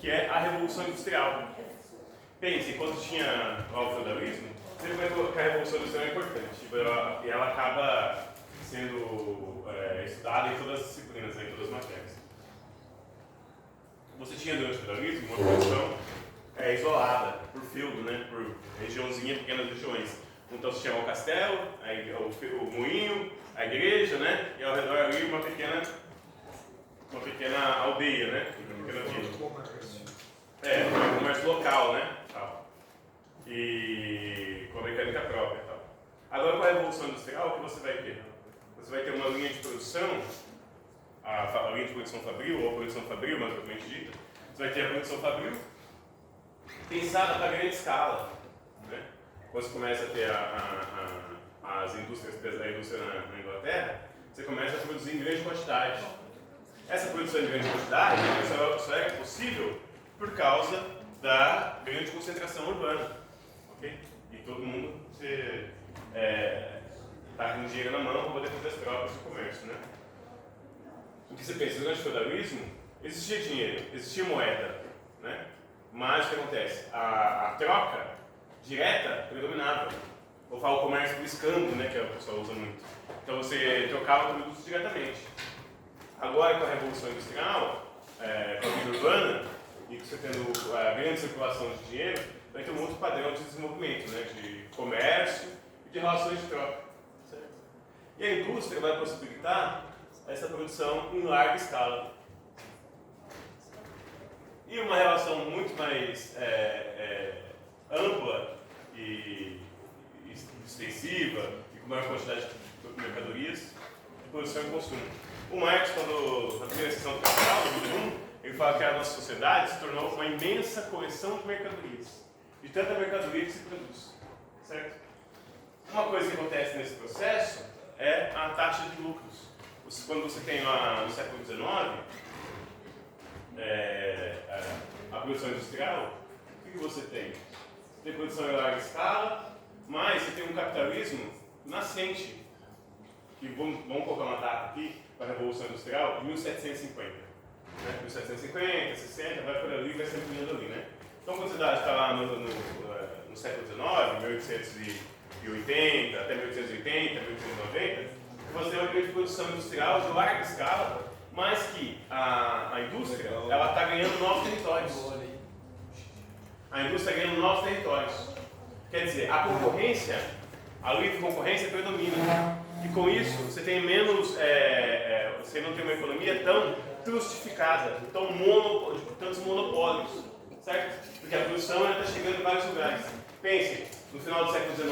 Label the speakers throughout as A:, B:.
A: que é a Revolução Industrial. Pense, quando tinha o feudalismo, você vai ver que a Revolução Industrial é importante e ela acaba sendo estudada em todas as disciplinas, em todas as matérias. Você tinha durante o feudalismo uma produção isolada, por feudo, né, por regiãozinha, pequenas regiões. Então você tinha o castelo, o moinho, a igreja, né, e ao redor ali uma pequena aldeia, né, uma pequena vila. Um comércio local, né, tal. E com a mecânica própria e tal. Agora com a Revolução Industrial, o que você vai ter? Você vai ter uma linha de produção, a linha de produção fabril, ou a produção fabril, mais propriamente dita. Você vai ter a produção fabril pensada para grande escala, né? Quando você começa a ter as indústrias, a indústria na Inglaterra, você começa a produzir em grande quantidade. Essa produção em grande quantidade só é possível por causa da grande concentração urbana, ok? E todo mundo está com dinheiro na mão para poder fazer as trocas do comércio, né? O que você pensa? Durante o feudalismo, existia dinheiro, existia moeda, né? Mas o que acontece? A troca direta predominava. Ou fala o comércio por escambo, né, que o pessoal usa muito. Então você trocava produtos diretamente. Agora com a Revolução Industrial, com a vida urbana, e você tendo a grande circulação de dinheiro, vai ter um outro padrão de desenvolvimento, né, de comércio e de relações de troca. Certo? E a indústria vai possibilitar essa produção em larga escala. E uma relação muito mais ampla e extensiva e com maior quantidade de mercadorias, de produção e consumo. O Marx, na primeira sessão do Capital, no volume 1, ele fala que a nossa sociedade se tornou uma imensa coleção de mercadorias, de tanta mercadoria que se produz. Certo? Uma coisa que acontece nesse processo é a taxa de lucros. Quando você tem lá no século XIX, a produção industrial, o que você tem? Você tem produção em larga escala, mas você tem um capitalismo nascente. Que vamos colocar uma data aqui para a Revolução Industrial, de 1750. Né? 1750, 60, vai por ali, vai sempre vindo ali, né? Então quando você está lá no século XIX, 1880, até 1880, 1890, você tem uma grande produção industrial de larga escala, mas que a indústria está ganhando novos territórios. A indústria ganhando novos territórios. Quer dizer, a concorrência, a livre concorrência predomina. E com isso, você tem menos, você não tem uma economia tão trustificada, tantos monopólios, certo? Porque a produção está chegando em vários lugares. Pense, no final do século XIX,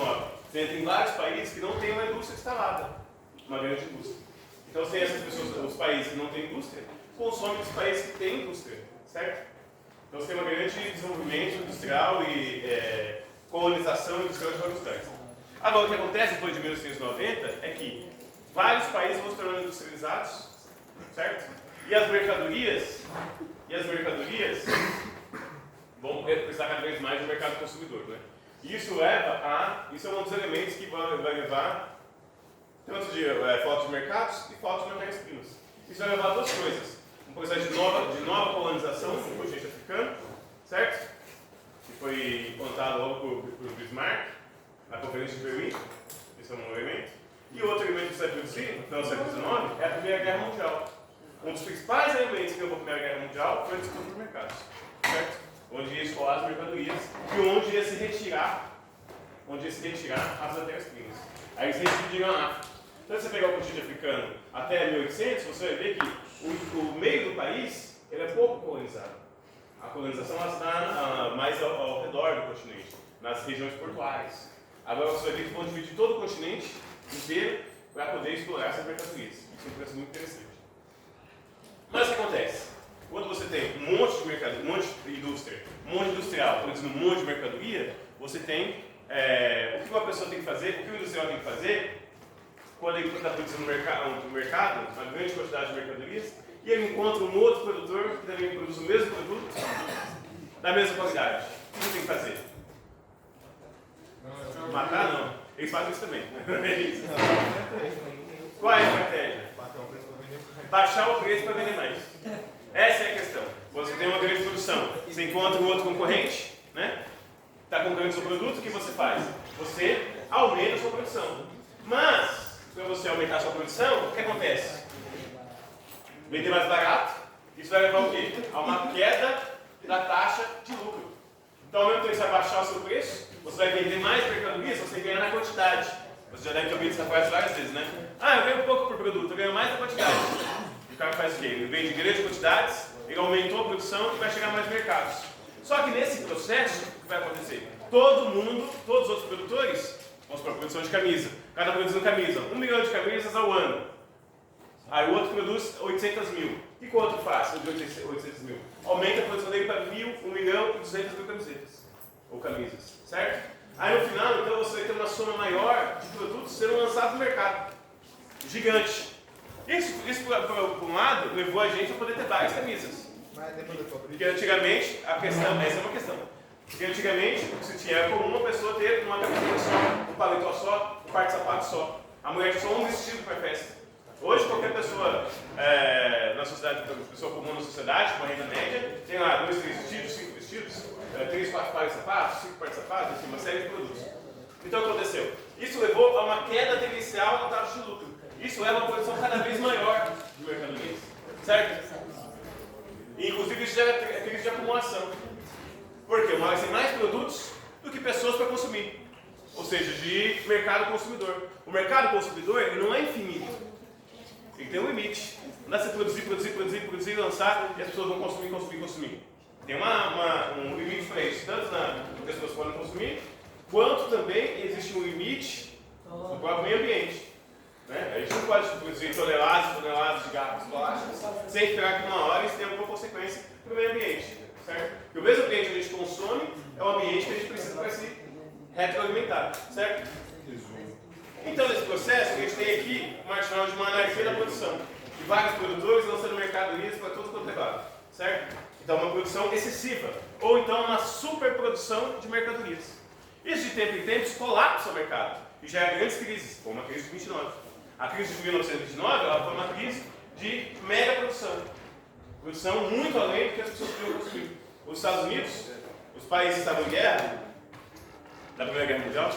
A: você tem vários países que não têm uma indústria instalada, uma grande indústria. Então, se essas pessoas, os países que não têm indústria, consomem dos países que têm indústria, certo? Então, você tem um grande desenvolvimento industrial e colonização industrial de vários lugares. Agora, o que acontece depois de 1890 é que vários países vão se tornando industrializados, certo? E as mercadorias vão precisar cada vez mais do mercado consumidor, né? E isso é um dos elementos que vai levar tanto de falta de mercados e falta de matérias-primas. Isso vai levar a duas coisas. Um processo de nova colonização no continente africano, certo? Que foi implantado logo por Bismarck, na Conferência de Berlim. Esse é um elemento. E outro elemento do século XIX, é a Primeira Guerra Mundial. Um dos principais elementos que levou a Primeira Guerra Mundial foi a disputa por mercados, certo? Onde ia escoar as mercadorias e onde ia se retirar as matérias-primas. Aí eles dividiram a África. Então, se você pegar o continente africano até 1800, você vai ver que o meio do país ele é pouco colonizado. A colonização está mais ao redor do continente, nas regiões portuárias. Agora você vai ver que vão dividir todo o continente inteiro para poder explorar essas mercadorias. Isso é um processo muito interessante. Mas o que acontece? Quando você tem um monte de mercadoria, um monte de indústria, um monte de industrial produzindo um monte de mercadoria, você tem o que uma pessoa tem que fazer, o que o industrial tem que fazer quando ele está produzindo no mercado, uma grande quantidade de mercadorias, e ele encontra um outro produtor que também produz o mesmo produto da mesma qualidade. O que ele tem que fazer? Matar não. Eles fazem isso também. Qual é a estratégia? Baixar o preço para vender mais. Essa é a questão. Você tem uma grande produção produção. Você encontra um outro concorrente, né? Está concorrendo com o seu produto, o que você faz? Você aumenta a sua produção. Mas, para você aumentar a sua produção, o que acontece? Vender mais barato, isso vai levar o quê? A uma queda da taxa de lucro. Então, ao mesmo tempo que você vai baixar o seu preço, você vai vender mais mercadorias, você ganha na quantidade. Você já deve ter ouvido essa frase várias vezes, né? Ah, eu ganho pouco por produto, eu ganho mais na quantidade. E o cara faz o quê? Ele vende grandes quantidades, ele aumentou a produção e vai chegar a mais mercados. Só que nesse processo, o que vai acontecer? Todo mundo, todos os outros produtores, vamos para a produção de camisa. Cada produzindo camisa, 1 milhão de camisas ao ano. Aí o outro produz 800 mil. O que o outro faz de 800 mil? Aumenta a produção dele para 1 milhão e 200 mil camisetas. Ou camisas, certo? Aí no final, então, você vai ter uma soma maior de produtos sendo lançados no mercado. Gigante. Isso por um lado, levou a gente a poder ter várias camisas. Porque antigamente, essa é uma questão. Porque antigamente, o que se tinha era comum uma pessoa ter uma camiseta só, um paletó só, um par de sapato só. A mulher tinha só um vestido para festa. Hoje, qualquer pessoa na sociedade, pessoa comum na sociedade, com a renda média, tem lá 2, 3 vestidos, 5 vestidos, 3, 4 pares de sapatos, 5 pares de sapatos, assim, uma série de produtos. Então, o que aconteceu? Isso levou a uma queda tendencial na taxa de lucro. Isso leva a uma produção cada vez maior de mercadorias, certo? E, inclusive, isso gera crise de acumulação. Por quê? Uma vez tem mais produtos do que pessoas para consumir. Ou seja, de mercado consumidor. O mercado consumidor ele não é infinito. Ele tem um limite. Não dá pra você produzir, lançar e as pessoas vão consumir. Tem um limite para isso, tanto no que as pessoas podem consumir, quanto também existe um limite no próprio meio ambiente. Né? A gente não pode produzir toneladas e toneladas de garrafas plásticas sem esperar que uma hora isso tenha alguma consequência para o meio ambiente. Certo? Porque o mesmo ambiente que a gente consome é o ambiente que a gente precisa para se retroalimentar. Certo? Então, nesse processo, a gente tem aqui uma chamada de uma anarquia da produção. De vários produtores lançando mercadorias para todo quanto é lado. Certo? Então, uma produção excessiva. Ou então, uma superprodução de mercadorias. Isso, de tempo em tempo, colapsa o mercado. E gera grandes crises, como a crise de 29. A crise de 1929 ela foi uma crise de mega produção. Produção muito além do que as pessoas podiam consumir. Os Estados Unidos, os países que estavam em guerra, da Primeira Guerra Mundial,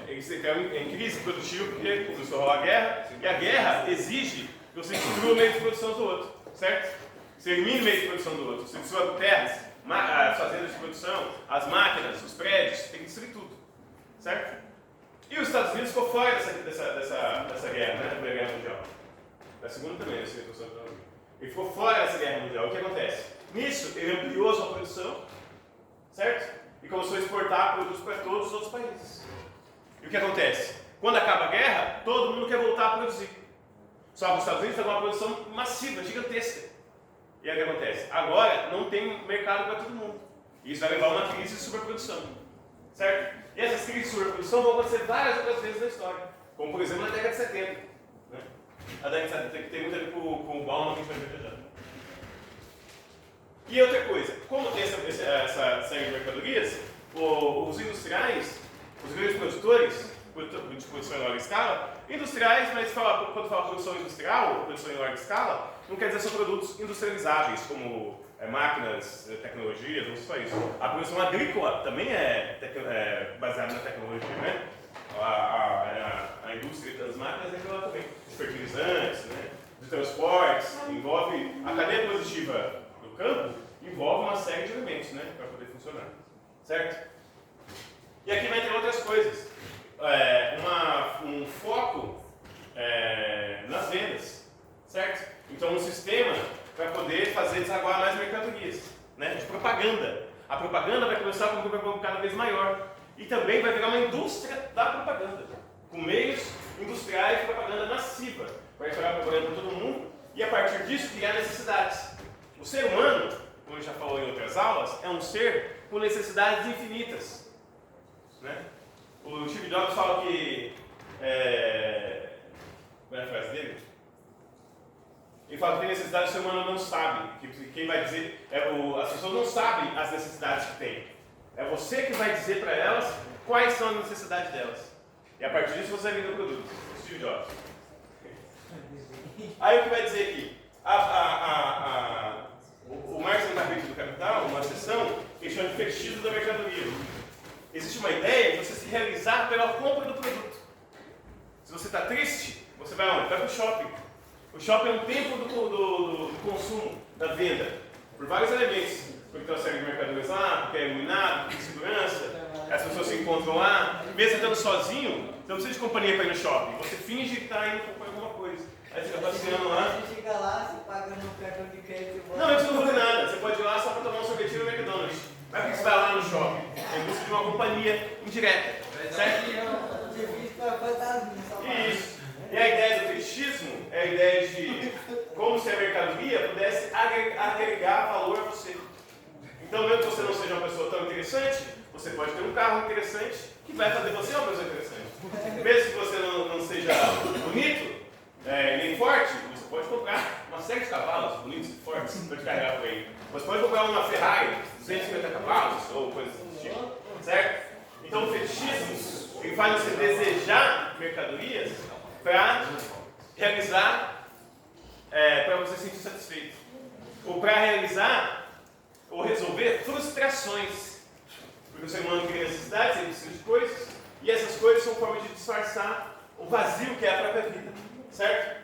A: eles entraram em crise produtiva porque começou a rolar a guerra, e a guerra exige que você destrua o meio de produção do outro, certo? Você elimina o meio de produção do outro, você destrua terras, as fazendas de produção, as máquinas, os prédios, você tem que destruir tudo, certo? E os Estados Unidos ficou fora dessa guerra, né, da Primeira Guerra Mundial. Da segunda também, essa situação. Ele ficou fora dessa guerra mundial. O que acontece? Nisso, ele ampliou a sua produção, certo? E começou a exportar produtos para todos os outros países. E o que acontece? Quando acaba a guerra, todo mundo quer voltar a produzir. Só que os Estados Unidos tem uma produção massiva, gigantesca. E aí o que acontece? Agora não tem mercado para todo mundo. E isso vai levar a uma crise de superprodução. Certo? E essas crises de superprodução vão acontecer várias outras vezes na história. Como, por exemplo, na década de 70. Né? A década de 70 que tem muito a ver com o Bauman que a gente vai ver já. E outra coisa, como tem essa série de mercadorias, os industriais, os grandes produtores de produção em larga escala, industriais, mas quando fala produção industrial, produção em larga escala, não quer dizer só produtos industrializáveis, como máquinas, tecnologias, não só isso. A produção agrícola também é baseada na tecnologia, né? A indústria das máquinas é aquela também, de fertilizantes, né? De transportes, envolve a cadeia produtiva do campo, envolve uma série de elementos, né? Para poder funcionar, certo? E aqui vai ter outras coisas. Um foco nas vendas, certo? Então, um sistema para poder fazer desaguar mais mercadorias, né? De propaganda. A propaganda vai começar com um grupo cada vez maior. E também vai virar uma indústria da propaganda, com meios industriais de propaganda massiva. Vai gerar propaganda para todo mundo e, a partir disso, criar necessidades. O ser humano, como a gente já falou em outras aulas, é um ser com necessidades infinitas. Né? O Steve Jobs fala que... Qual é a frase dele? Ele fala que tem necessidade que o ser humano não sabe. Que quem vai dizer... as pessoas não sabem as necessidades que têm. É você que vai dizer para elas quais são as necessidades delas. E a partir disso você vai vender o produto. Steve Jobs. Aí o que vai dizer aqui? O Marx no capítulo fetichismo da mercadoria. Existe uma ideia de você se realizar pela compra do produto. Se você está triste, você vai aonde? Vai para o shopping. O shopping é um templo do consumo, da venda, por vários elementos. Porque tem uma série de mercadorias lá, porque é iluminado, porque tem segurança, as pessoas se encontram lá. Mesmo estando sozinho, você não precisa de companhia para ir no shopping. Você finge que está indo comprar alguma coisa. Aí você fica passeando lá.
B: Você chega lá, você paga no cartão de crédito.
A: Não, você não fazer nada. Você pode ir lá só para tomar um sorvetinho no McDonald's. Mas por que você vai lá no shopping? Em busca de uma companhia indireta. Certo? Isso. E a ideia do fetichismo é a ideia de como se a mercadoria pudesse agregar valor a você. Então, mesmo que você não seja uma pessoa tão interessante, você pode ter um carro interessante que vai fazer você uma pessoa interessante. Mesmo que você não seja bonito, nem forte, você pode comprar uma série de cavalos bonitos e fortes para te carregar por aí. Você pode comprar uma Ferrari, 250 cavalos ou coisas do tipo. Certo? Então, o fetichismo ele faz você desejar mercadorias para realizar, para você se sentir satisfeito. Ou para realizar ou resolver frustrações. Porque o ser humano cria necessidades, ele precisa de coisas, e essas coisas são formas de disfarçar o vazio que é a própria vida. Certo?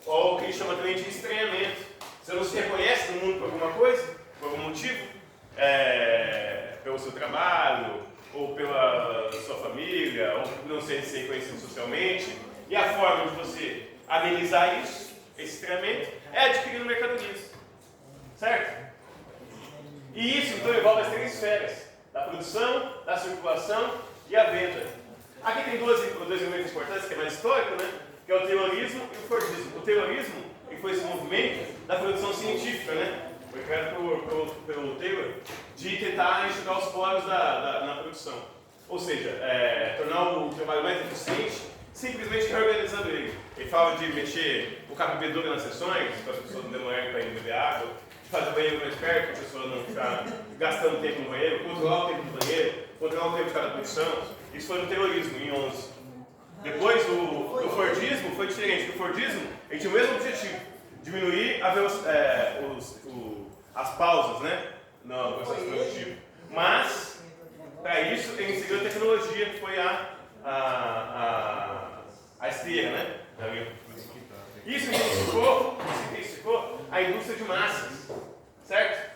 A: Ou o que a gente chama também de estranhamento. Você não se reconhece no mundo por alguma coisa, por algum motivo, pelo seu trabalho, ou pela sua família, ou por não ser reconhecido socialmente. E a forma de você amenizar isso, esse estranhamento, é adquirindo mercadorias. Certo? E isso então envolve as três esferas: da produção, da circulação e a venda. Aqui tem dois elementos importantes, que é mais histórico, né? Que é o Taylorismo e o Fordismo. O Taylorismo foi esse movimento da produção científica, né? Foi criado pelo Taylor, de tentar enxugar os poros na produção. Ou seja, tornar o trabalho mais eficiente, simplesmente reorganizando ele. Ele fala de mexer o cabo bebedouro nas sessões, para as pessoas não demorarem para ir beber água, de fazer o banheiro mais perto, para a pessoa não ficar gastando tempo no banheiro, controlar o tempo do banheiro, controlar o tempo de cada produção. Isso foi no Taylorismo, em 11. Depois, o Fordismo foi diferente. No Fordismo, ele tinha o mesmo objetivo: diminuir as pausas, né, no processo produtivo. Mas, para isso, ele seguiu a tecnologia, que foi a esteira, né? Isso intensificou a indústria de massas, certo?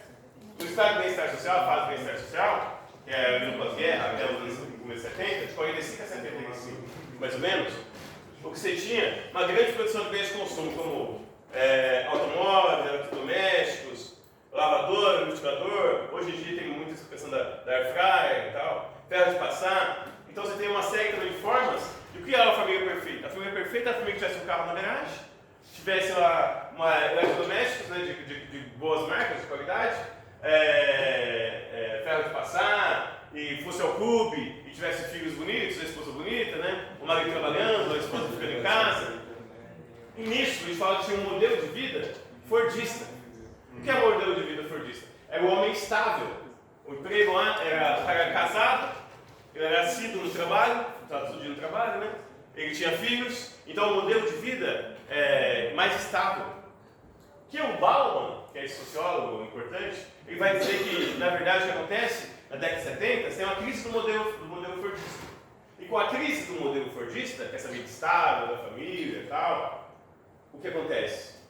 A: O Estado de Bem-Estar Social, a fase de Bem-Estar Social, que é no pós-guerra, até os anos 70, de 45 a 75, mais ou menos, o que você tinha uma grande produção de bens de consumo, como automóveis, eletrodomésticos, lavador, liquidificador. Hoje em dia tem muita essa questão da air fryer e tal, ferro de passar. Então você tem uma série também de formas. E o que é a família perfeita? A família perfeita é a família que tivesse um carro na garagem, tivesse lá eletrodomésticos, né, de boas marcas, de qualidade, ferro de passar, e fosse ao clube, e tivesse filhos bonitos, a esposa bonita, né, o marido trabalhando, a esposa ficando em casa. E nisso, a gente fala que tinha um modelo de vida fordista. O que é o modelo de vida fordista? Era o homem estável. O emprego lá o cara era casado, ele era assíduo no trabalho, estava todo dia no trabalho, né? Ele tinha filhos, então o modelo de vida é mais estável. Que o Bauman, que é esse sociólogo importante, ele vai dizer que, na verdade, o que acontece na década de 70, tem uma crise do modelo fordista. E com a crise do modelo fordista, que é essa vida estável da família e tal, o que acontece?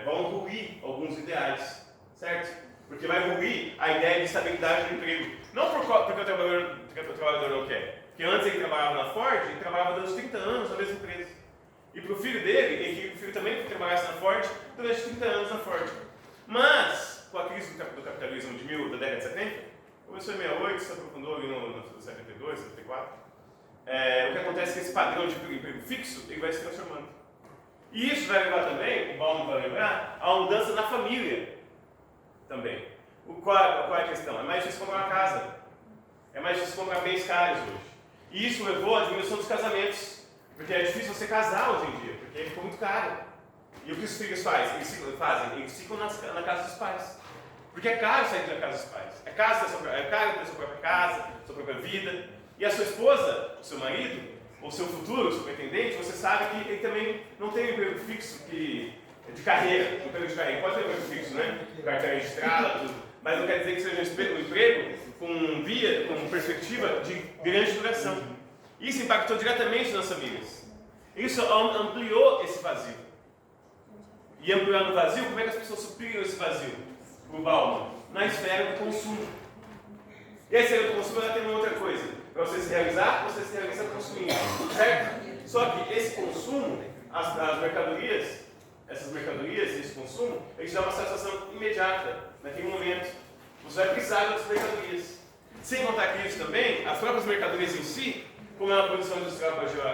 A: Vão ruir alguns ideais, certo? Porque vai ruir a ideia de estabilidade do emprego. Não porque o trabalhador não quer. Porque antes ele trabalhava na Ford, ele trabalhava durante 30 anos na mesma empresa. E para o filho dele, ele queria que o filho também trabalhasse na Ford durante 30 anos na Ford. Mas, com a crise do capitalismo da década de 70, começou em 68, se aprofundou ali no 72, 74, o que acontece é que esse padrão de emprego fixo ele vai se transformando. E isso vai levar também, o Bauman vai lembrar, a uma mudança na família também. Qual é a questão? É mais difícil comprar uma casa. É mais difícil comprar bens caros hoje. E isso levou à diminuição dos casamentos. Porque é difícil você casar hoje em dia, porque ficou muito caro. E o que os filhos fazem? Eles ficam na casa dos pais. Porque é caro sair da casa dos pais. É caro ter sua própria casa, sua própria vida. E a sua esposa, o seu marido, ou seu futuro, o seu pretendente, você sabe que ele também não tem um emprego fixo que de carreira, um emprego de carreira. Pode ter um emprego fixo, né? Carteira registrada, tudo. Mas não quer dizer que seja um emprego com perspectiva de grande duração. Isso impactou diretamente nas famílias. Isso ampliou esse vazio. E ampliando o vazio, como é que as pessoas supriram esse vazio? O Bauman? Na esfera do consumo. E a esfera do consumo ela tem uma outra coisa. Para você se realizar, você se realiza consumindo. Certo? Só que esse consumo, as mercadorias, essas mercadorias, esse consumo, eles dão uma satisfação imediata, naquele momento. Você vai precisar das mercadorias. Sem contar que isso também, as próprias mercadorias em si, como é uma produção industrial para gerar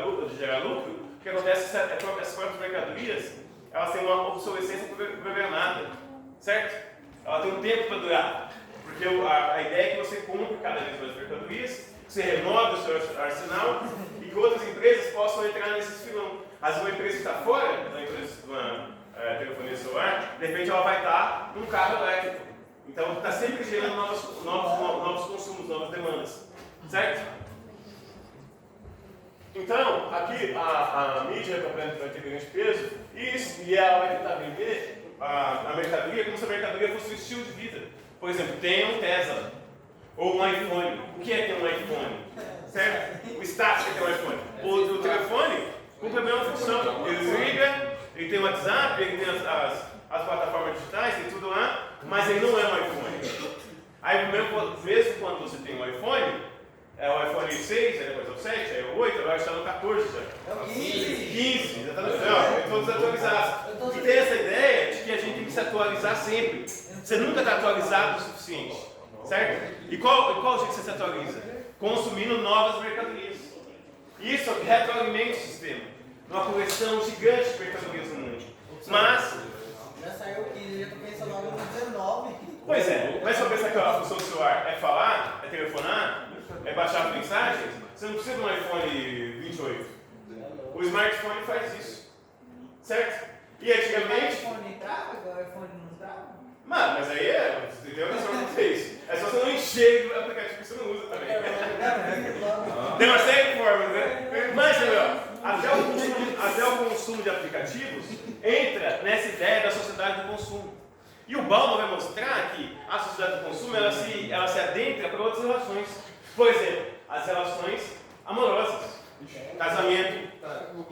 A: lucro, o que acontece é que as próprias mercadorias, elas têm uma obsolescência programada, certo? Ela tem um tempo para durar, porque a ideia é que você compre cada vez mais mercadorias, que você renove o seu arsenal e que outras empresas possam entrar nesse filão. Às vezes uma empresa que está fora, uma empresa de uma telefonia celular, de repente ela vai estar num carro elétrico. Então está sempre gerando novos consumos, novas demandas, certo? Então, aqui a mídia vai ter grande peso e ela vai tentar vender a mercadoria como se a mercadoria fosse um estilo de vida. Por exemplo, tem um Tesla ou um iPhone. O que é ter um iPhone? Certo? O status é ter um iPhone. O telefone cumpre a mesma função. Ele liga, ele tem o WhatsApp, ele tem as plataformas digitais, tem tudo lá, mas ele não é um iPhone. Aí mesmo quando você tem um iPhone, é o iPhone 6, aí depois é o 7, aí é o 8, agora está no 14 já.
B: É o 15.
A: 15, já está no final, todos desatualizados. E tem essa ideia de que a gente tem que se atualizar sempre. Você nunca está atualizado o suficiente, certo? E qual o jeito que você se atualiza? Consumindo novas mercadorias. Isso retroalimenta o sistema. Uma coleção gigante de mercadorias no mundo. Mas...
B: Já saiu o 15, já estou pensando logo no 19.
A: Pois é, mas se eu pensar que a função do celular é falar, é telefonar, é baixar mensagens, você não precisa de um iPhone 28. O smartphone faz isso. Certo? E antigamente...
B: O iPhone trava, o iPhone não trava?
A: Mas aí tem outra forma de fazer isso. É só você não encher o aplicativo que você não usa também. Tem uma série de formas, né? Mas, até o consumo de aplicativos entra nessa ideia da sociedade do consumo. E o Bauman vai mostrar que a sociedade do consumo ela se adentra para outras relações. Por exemplo, as relações amorosas. Casamento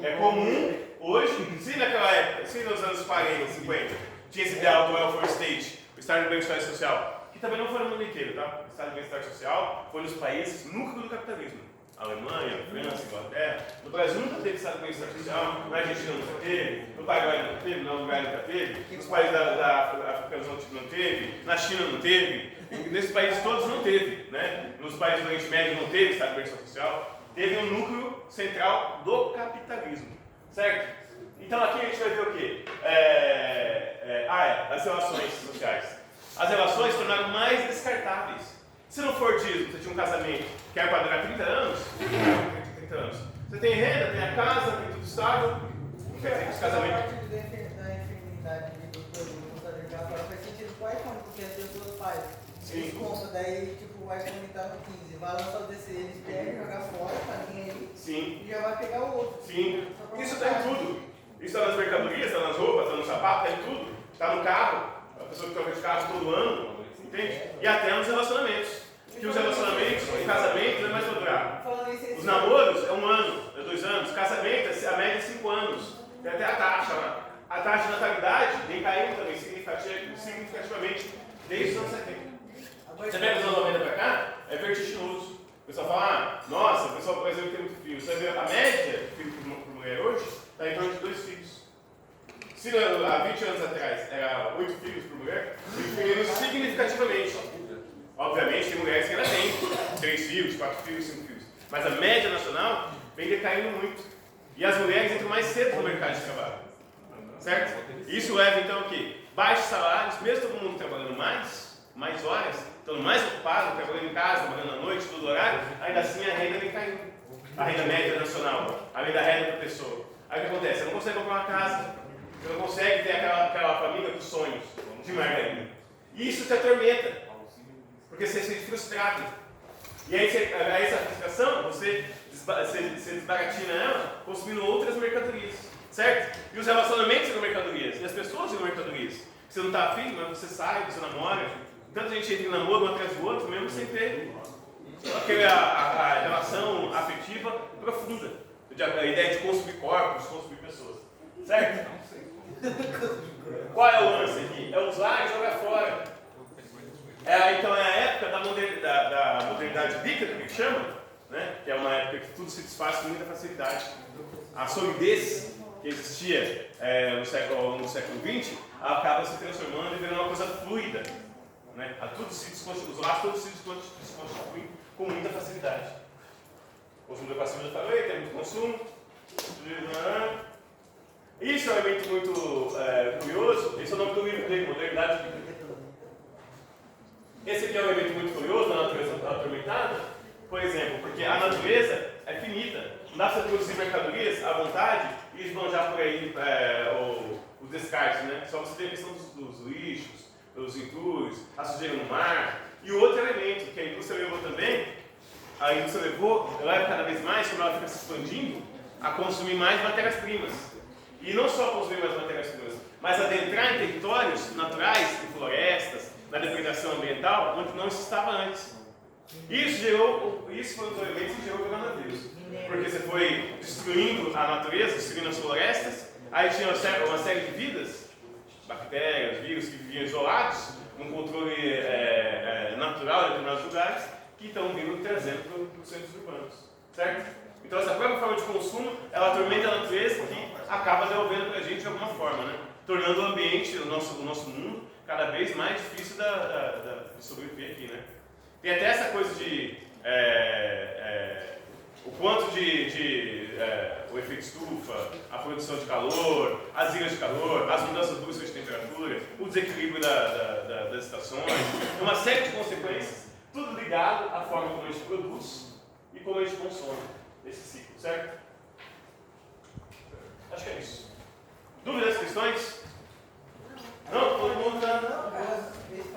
A: é comum hoje, se naquela época, se nos anos 40, 50, tinha esse ideal do welfare state, o estado de bem-estar social, que também não foi no mundo inteiro, tá? O estado de bem-estar social foi nos países núcleo do capitalismo. Alemanha, França, Inglaterra. No Brasil nunca teve estado de bem-estar social, na Argentina nunca teve, no Paraguai nunca teve, no Uruguai nunca teve, nos países da África do Sul não teve, na China não teve, nesses países todos não teve, né? Nos países do Oriente Médio não teve estado de bem-estar social, teve um núcleo central do capitalismo, certo? Então aqui a gente vai ver o quê? As relações sociais. As relações se tornaram mais descartáveis. Se não for dízimo, você tinha um casamento que era para durar 30 anos, 30 anos. Você tem renda, tem a casa, tem tudo estável, não quer dizer que os casamentos...
B: A parte da infinidade de produtos da fora faz sentido com o iPhone, porque as pessoas fazem. Eles compram, daí tipo, o iPhone está no 15, vai lançar o DC, eles querem jogar fora, tá nem aí, e já vai pegar o outro.
A: Sim, isso está em tudo. Isso está nas mercadorias, está nas roupas, está no sapato, está em tudo. Está no carro, a pessoa que troca de carro todo ano, entende? E até nos relacionamentos. Que os relacionamentos, o casamento não é mais para durar. Os namoros é 1 ano, é 2 anos. Casamento, a média é 5 anos. Tem até a taxa lá. A taxa de natalidade vem caindo também significativamente desde os anos 70. Você pega os anos 90 para cá, é vertiginoso. O pessoal fala, nossa, o pessoal, por exemplo, tem muito filho. Você vê a média de filho por mulher hoje está em torno de 2 filhos. Se há 20 anos atrás era 8 filhos por mulher, diminuiu significativamente. Obviamente tem mulheres que ainda têm 3 filhos, 4 filhos, 5 filhos. Mas a média nacional vem decaindo muito. E as mulheres entram mais cedo no mercado de trabalho. Certo? Isso leva então a quê? Baixos salários, mesmo todo mundo trabalhando mais horas, estando mais ocupado, trabalhando em casa, trabalhando à noite, todo horário, ainda assim a renda vem caindo. A renda média nacional, além da renda por pessoa. Aí o que acontece? Você não consegue comprar uma casa, você não consegue ter aquela família dos sonhos de margarina. E isso te atormenta. Porque você se sente frustrado. E aí, essa frustração, você desbaratina ela consumindo outras mercadorias. certo? E os relacionamentos são mercadorias, e as pessoas são mercadorias. Você não está afim, mas você sai, você namora. Tanta gente entra em namoro um atrás do outro, mesmo sem ter a relação afetiva profunda. A ideia de construir corpos, construir pessoas. Certo? Qual é o lance aqui? É usar e jogar fora. Então é a época da modernidade líquida, que chama, né? Que é uma época que tudo se desfaz com muita facilidade. A solidez que existia no século XX acaba se transformando e virando uma coisa fluida. Né? Os laços todos se desconstituem com muita facilidade. O consumo da passiva já falei, tem muito consumo. Isso é um elemento muito curioso. Esse é o nome do livro dele, Modernidade Líquida. Esse aqui é um elemento muito curioso da natureza atormentada, por exemplo, porque a natureza é finita. Não dá para você produzir mercadorias à vontade e esbanjar por aí os descartes, né? Só você tem a questão dos lixos, dos entulhos, a sujeira no mar. E o outro elemento que a indústria levou também, leva cada vez mais, como ela fica se expandindo, a consumir mais matérias-primas. E não só consumir mais matérias-primas, mas adentrar em territórios naturais, em florestas, na depredação ambiental, onde não se estava antes. Isso foi um dos elementos que gerou o coronavírus. Porque você foi destruindo a natureza, destruindo as florestas, aí tinha uma série de vidas, bactérias, vírus que viviam isolados, num controle natural em determinados lugares, que estão vindo trazendo para os centros urbanos. Certo? Então essa própria forma de consumo, ela atormenta a natureza que acaba devolvendo para a gente de alguma forma, né? Tornando o ambiente, o nosso mundo, cada vez mais difícil de sobreviver aqui, né? Tem até essa coisa de o quanto o efeito estufa, a produção de calor, as ilhas de calor, as mudanças bruscas de temperatura, o desequilíbrio das estações, uma série de consequências, tudo ligado à forma como a gente produz e como a gente consome esse ciclo, certo? Acho que é isso. Dúvidas, questões?